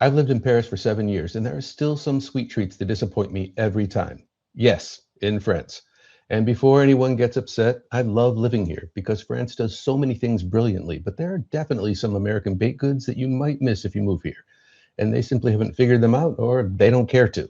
I've lived in Paris for 7 years, and there are still some sweet treats that disappoint me every time. Yes, in France. And before anyone gets upset, I love living here because France does so many things brilliantly, but there are definitely some American baked goods that you might miss if you move here, and they simply haven't figured them out or they don't care to.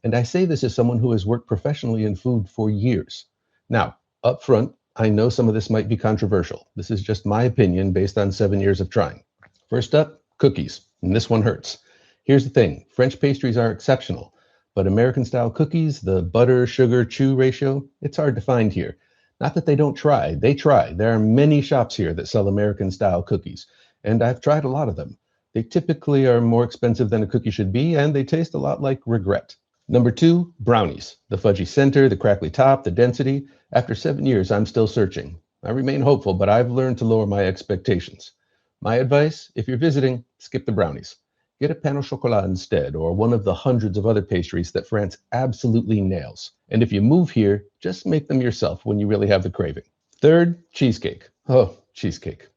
And I say this as someone who has worked professionally in food for years. Now, up front, I know some of this might be controversial. This is just my opinion based on 7 years of trying. First up, cookies, and this one hurts. Here's the thing, French pastries are exceptional, but American style cookies, the butter, sugar, chew ratio, it's hard to find here. Not that they don't try, they try. There are many shops here that sell American style cookies, and I've tried a lot of them. They typically are more expensive than a cookie should be, and they taste a lot like regret. Number two, brownies. The fudgy center, the crackly top, the density. After 7 years, I'm still searching. I remain hopeful, but I've learned to lower my expectations. My advice, if you're visiting, skip the brownies. Get a pain au chocolat instead, or one of the hundreds of other pastries that France absolutely nails. And if you move here, just make them yourself when you really have the craving. Third, cheesecake. Oh, cheesecake.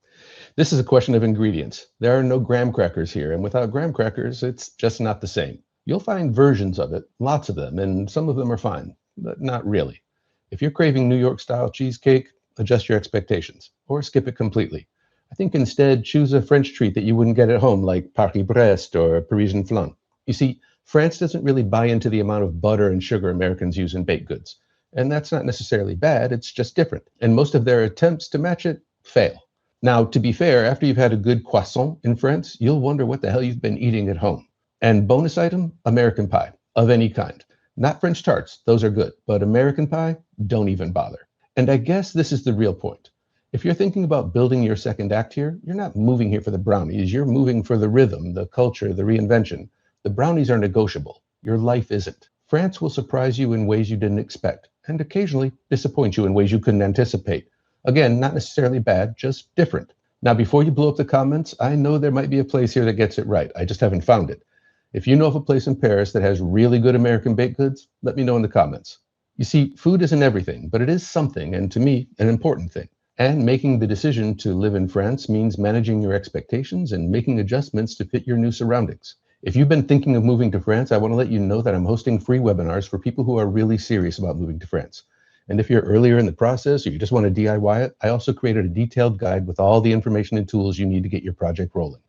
This is a question of ingredients. There are no graham crackers here, and without graham crackers, it's just not the same. You'll find versions of it, lots of them, and some of them are fine, but not really. If you're craving New York-style cheesecake, adjust your expectations, or skip it completely. I think instead, choose a French treat that you wouldn't get at home, like Paris-Brest or Parisian flan. You see, France doesn't really buy into the amount of butter and sugar Americans use in baked goods. And that's not necessarily bad, it's just different. And most of their attempts to match it fail. Now, to be fair, after you've had a good croissant in France, you'll wonder what the hell you've been eating at home. And bonus item, American pie of any kind. Not French tarts, those are good, but American pie, don't even bother. And I guess this is the real point. If you're thinking about building your second act here, you're not moving here for the brownies, you're moving for the rhythm, the culture, the reinvention. The brownies are negotiable, your life isn't. France will surprise you in ways you didn't expect, and occasionally disappoint you in ways you couldn't anticipate. Again, not necessarily bad, just different. Now, before you blow up the comments, I know there might be a place here that gets it right, I just haven't found it. If you know of a place in Paris that has really good American baked goods, let me know in the comments. You see, food isn't everything, but it is something, and to me, an important thing. And making the decision to live in France means managing your expectations and making adjustments to fit your new surroundings. If you've been thinking of moving to France, I want to let you know that I'm hosting free webinars for people who are really serious about moving to France. And if you're earlier in the process or you just want to DIY it, I also created a detailed guide with all the information and tools you need to get your project rolling.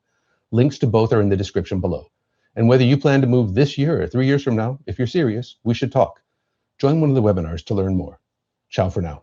Links to both are in the description below. And whether you plan to move this year or 3 years from now, if you're serious, we should talk. Join one of the webinars to learn more. Ciao for now.